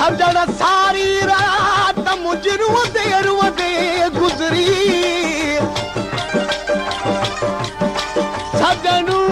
सजण सारी रात मुंहिंजी रुअंदे गुज़री सजणू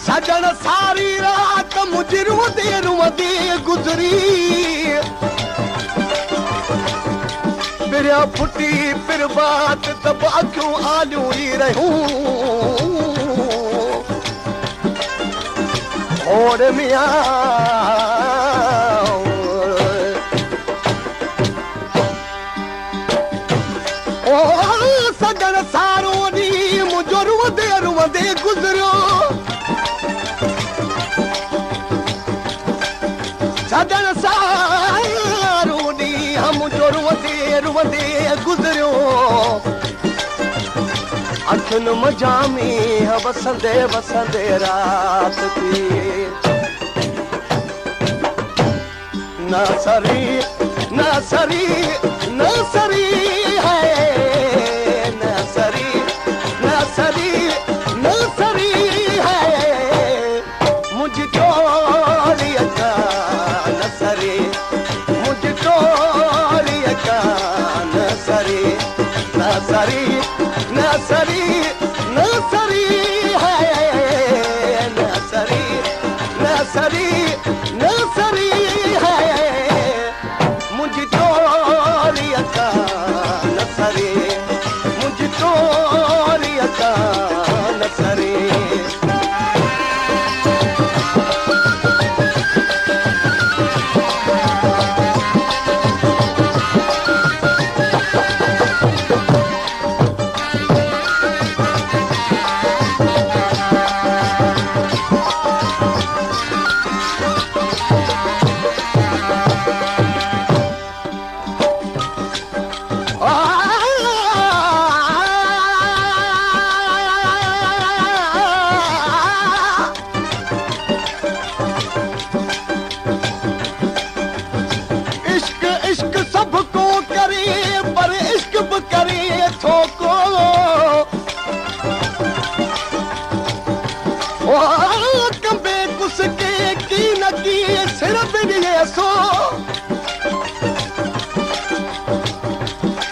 सजण सारी रात मुंहिंजी रुअंदे गुज़री फिरिया फुटी फिर बात तब अखियूं आलियूं ई रहूं होड़ मियां ओ सजण सारो ॾींहुं मुंहिंजो रुअंदे गुज़रियो सजण सारो ॾींहुं मुंहिंजो रुअंदे गुज़रियो अखियुनि मजामी वसंदे रात थी न सरी है न सरी है मुझ चोरी का न सरी मुझ चोरी का न सरी है न सरी है मुझ चोरी का न सरी मुझ चोरी का न सरी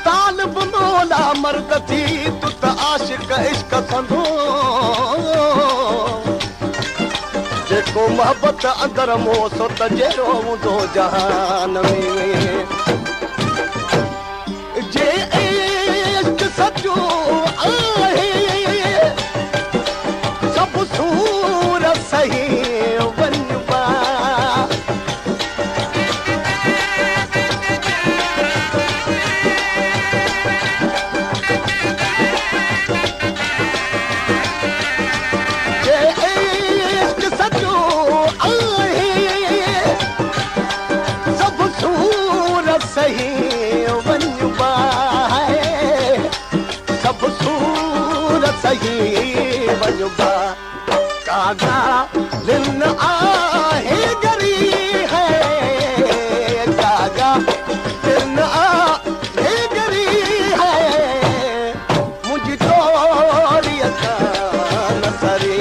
तालिब मौला मर्द थी तू त आशिक इश्क संदो जेको मोहब्बत अंदर मोसो त जहिड़ो हूंदो जहान में जे इश्क सचो आहे सभु सूर सही कागा दिन आहे गरी है कागा दिन आहे गरी है मुझ चोरी का न सरी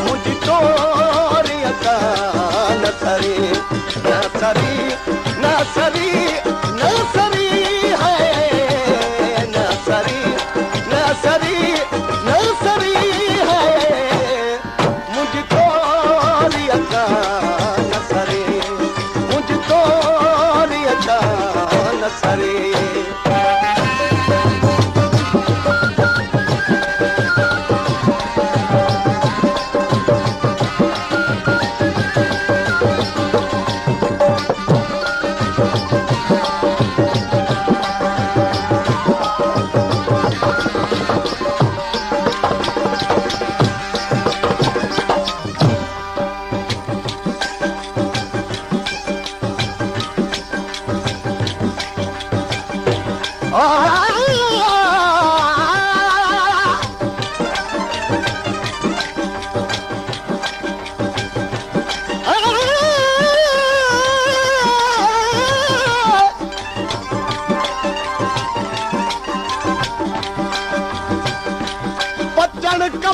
मुझ चोरी का न सरी न सरी है न सरी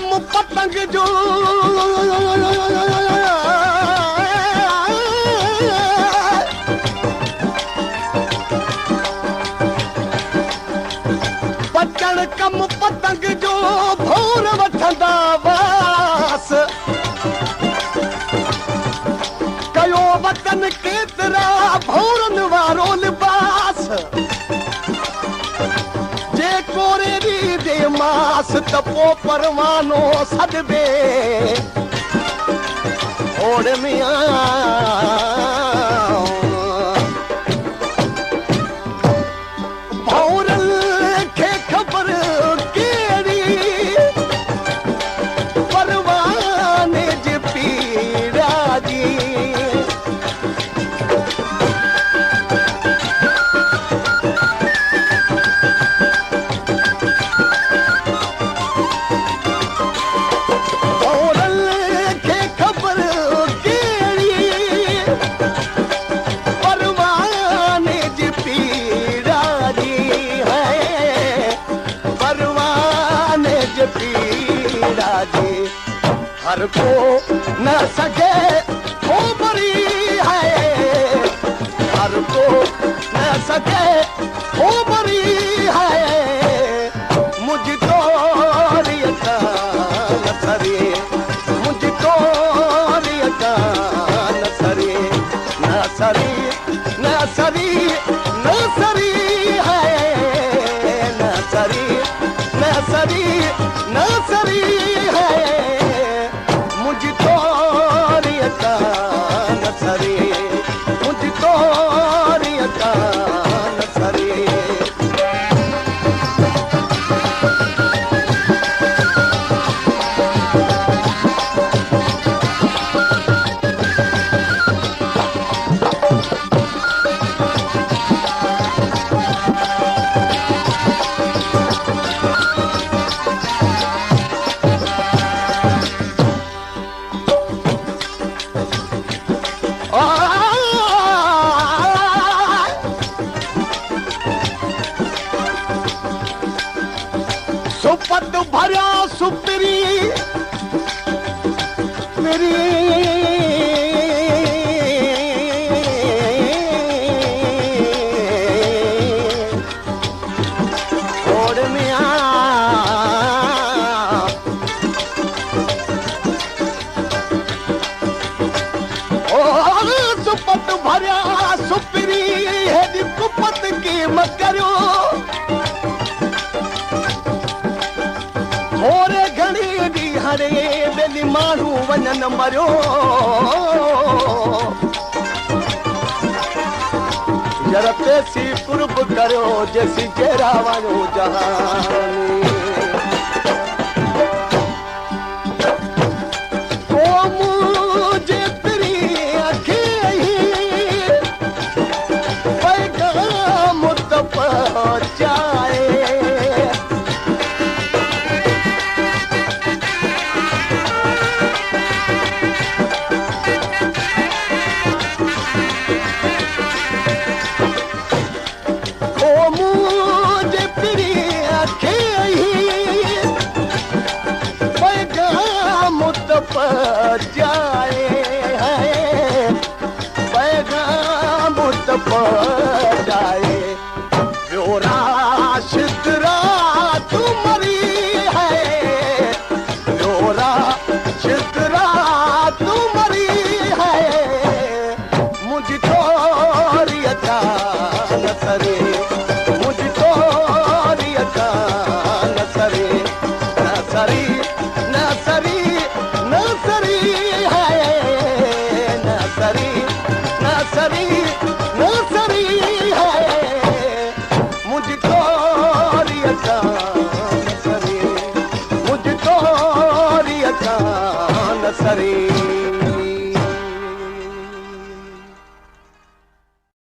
कम पतंग जो बचण कम पतंग जो भोर वठंदा वास कयो वतन केतिरा भोरनि वारो लिबास जे कोरे ॾींदे मास त पोइ परवानो सॾिबे ओड़ मियां भौरनि खे ख़बर कहिड़ी परवाने जे पीड़ा जी हर को न सके वो बरी है हर को न सके वो बरी है मुझको रियता न सरे मुझको रियता न सरे न सरी न सरी न सरी है न सरी न सरी न सरी है मुझको रियता न सरे मुझको रियता न सरे सुपत भरिया सुपरी मेरी ओड़ मियां सुपत भरिया सुपरी हेॾी कुपत की मत करियो थोरे घणी ॾी हरे ॿिनि माण्हू वञनि मरियो जर पेसी कुर्ब करियो जेसी जहिड़ा वञो जहानी क़ौम जेतिरी अखे पैगाम त पहुचाए जाए है पैगाम जाए राशिद रात मरी